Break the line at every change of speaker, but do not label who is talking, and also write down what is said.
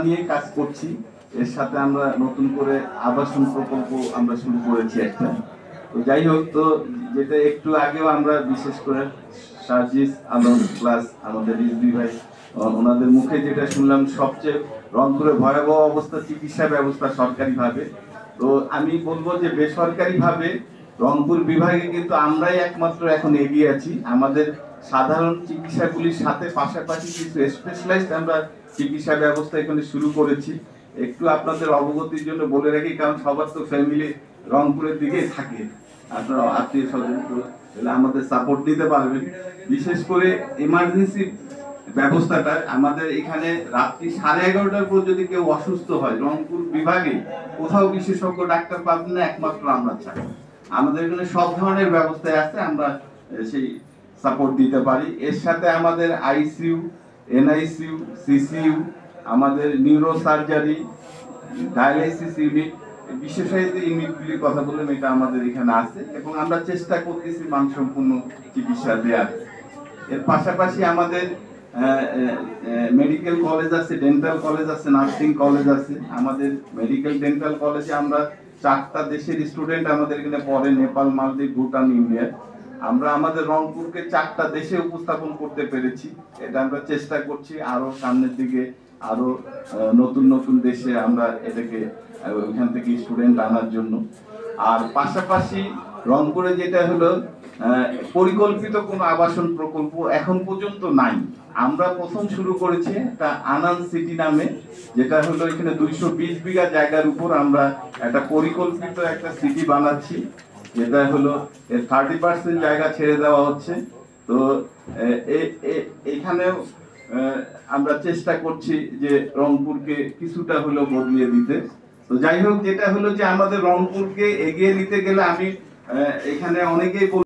নিয়ে কাজ করছি। এর সাথে আমরা নতুন করে আবাসন প্রকল্প আমরা শুরু করেছি একটা। তো যাই হোক, তো যেটা একটু আগেও আমরা বিশেষ করে সার্জিস আলম প্লাস আমাদের রিজভি ভাই ওনাদের মুখে যেটা শুনলাম, সবচেয়ে রংপুরে ভয়াবহ অবস্থা চিকিৎসা ব্যবস্থা সরকারিভাবে। তো আমি বলবো যে বেসরকারিভাবে রংপুর বিভাগে কিন্তু আমরাই একমাত্র এখন এগিয়ে আছি। আমাদের সাধারণ চিকিৎসাগুলির সাথে পাশাপাশি কিছু স্পেশালাইজড আমরা চিকিৎসা ব্যবস্থা এখানে শুরু করেছি। একটু আপনাদের অবগতির জন্য বলে রাখি, কারণ সবার তো ফ্যামিলি রংপুরের দিকেই থাকে, আপনারা আত্মীয় স্বজন আমাদের সাপোর্ট দিতে পারবেন। বিশেষ করে ইমার্জেন্সি ব্যবস্থাটা আমাদের এখানে রাত্রি 11:30টার পর যদি কেউ অসুস্থ হয়, রংপুর বিভাগে কোথাও বিশেষজ্ঞ ডাক্তার পাবেন না, একমাত্র আমরা ছাড়া। আমাদের এখানে সব ধরনের ব্যবস্থায় আছে, আমরা সেই সাপোর্ট দিতে পারি। এর সাথে আমাদের আইসিইউ, এনআইসিইউ, সিসিইউ, আমাদের নিউরো সার্জারি, ডায়ালাইসিস ইউনিট, বিশেষায়িত ইউনিটগুলির কথা বললাম, এটা আমাদের এখানে আছে এবং আমরা চেষ্টা করতেছি মানসম্পন্ন চিকিৎসা দেওয়ার। এর পাশাপাশি আমাদের মেডিকেল কলেজ আছে, ডেন্টাল কলেজ আছে, নার্সিং কলেজ আছে। আমাদের মেডিকেল ডেন্টাল কলেজে আমরা 4টা দেশের স্টুডেন্ট আমাদের এখানে পড়ে, নেপাল, মালদ্বীপ, ভুটান, ইন্ডিয়া। আমরা আমাদের রংপুরকে 4টা দেশে উপস্থাপন করতে পেরেছি। এটা আমরা চেষ্টা করছি আরো সামনের দিকে আরো নতুন নতুন দেশে আমরা এটাকে ওইখান থেকে স্টুডেন্ট আনার জন্য। আর পাশাপাশি রংপুরে যেটা হলো পরিকল্পিত কোনো আবাসন প্রকল্প এখন পর্যন্ত নাই। আমরা প্রথম শুরু করেছি একটা আনান সিটি নামে, যেটা হলো এখানে 220 বিঘা জায়গার উপর আমরা একটা পরিকল্পিত একটা সিটি বানাচ্ছি, যেটা হলো 30% জায়গা ছেড়ে দেওয়া হচ্ছে। তো এখানেও আমরা চেষ্টা করছি যে রংপুরকে কিছুটা হলেও বদলিয়ে দিতে। তো যাই হোক, যেটা হলো যে আমাদের রংপুরকে এগিয়ে নিতে গেলে আমি এখানে অনেকেই